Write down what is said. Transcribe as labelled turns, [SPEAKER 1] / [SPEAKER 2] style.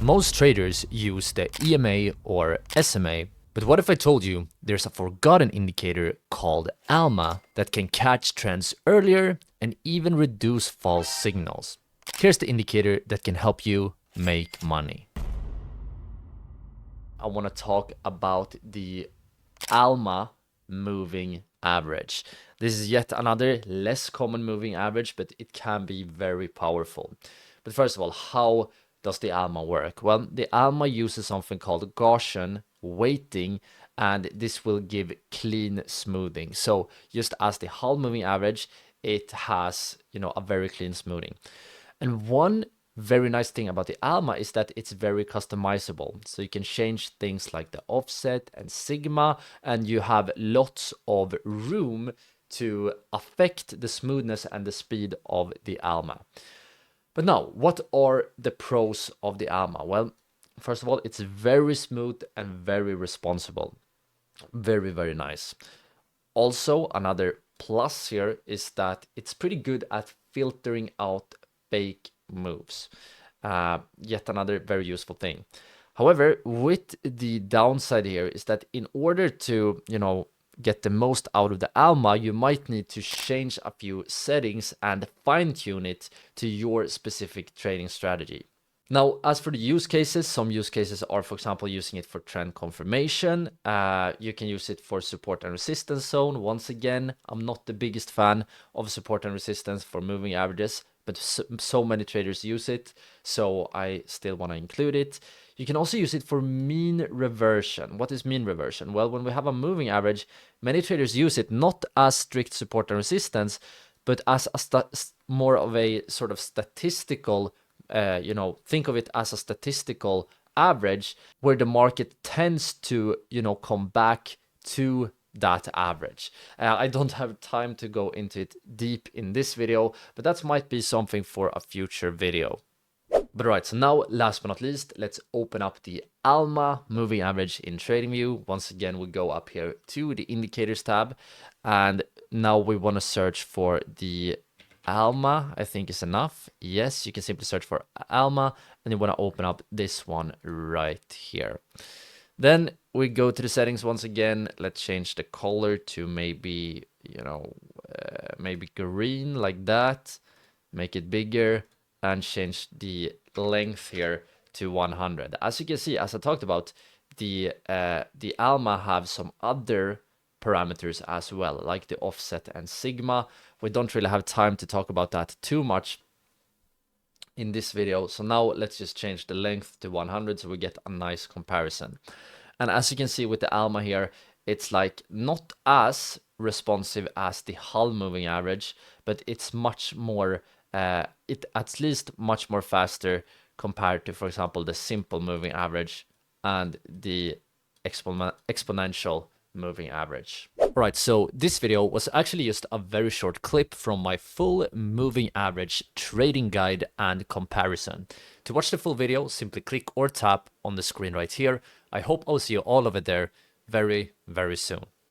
[SPEAKER 1] Most traders use the EMA or SMA, but what if I told you there's a forgotten indicator called ALMA that can catch trends earlier and even reduce false signals? Here's the indicator that can help you make money. I want to talk about the ALMA moving average. This is yet another less common moving average, but it can be very powerful. But first of all, how does the ALMA work? Well, the ALMA uses something called Gaussian weighting, and this will give clean smoothing. So just as the whole moving average, it has, a very clean smoothing. And one very nice thing about the ALMA is that it's very customizable. So you can change things like the offset and sigma, and you have lots of room to affect the smoothness and the speed of the ALMA. But now, what are the pros of the ALMA? Well, first of all, it's very smooth and very responsible. Very, very nice. Also, another plus here is that it's pretty good at filtering out fake moves. Yet another very useful thing. However, with the downside here is that in order to, get the most out of the ALMA, you might need to change a few settings and fine-tune it to your specific trading strategy. Now, as for the use cases, some use cases are, for example, using it for trend confirmation. You can use it for support and resistance zone. Once again, I'm not the biggest fan of support and resistance for moving averages, but so many traders use it, so I still want to include it. You can also use it for mean reversion. What is mean reversion? Well, when we have a moving average, many traders use it not as strict support and resistance, but as more of a sort of statistical, think of it as a statistical average where the market tends to, come back to that average. I don't have time to go into it deep in this video, but that might be something for a future video. But right, so now last but not least, let's open up the ALMA moving average in TradingView. Once again, we go up here to the indicators tab, and now we want to search for the ALMA. I think is enough. Yes, you can simply search for ALMA, and you want to open up this one right here. Then we go to the settings once again. Let's change the color to maybe, maybe green like that. Make it bigger and change the length here to 100. As you can see, as I talked about, the ALMA have some other parameters as well, like the offset and sigma. We don't really have time to talk about that too much in this video. So now let's just change the length to 100 so we get a nice comparison. And as you can see with the ALMA here, it's like not as responsive as the Hull moving average, but it's much more, at least much more faster compared to, for example, the simple moving average and the exponential moving average. Right, so this video was actually just a very short clip from my full moving average trading guide and comparison. To watch the full video, simply click or tap on the screen right here. I hope I'll see you all over there very, very soon.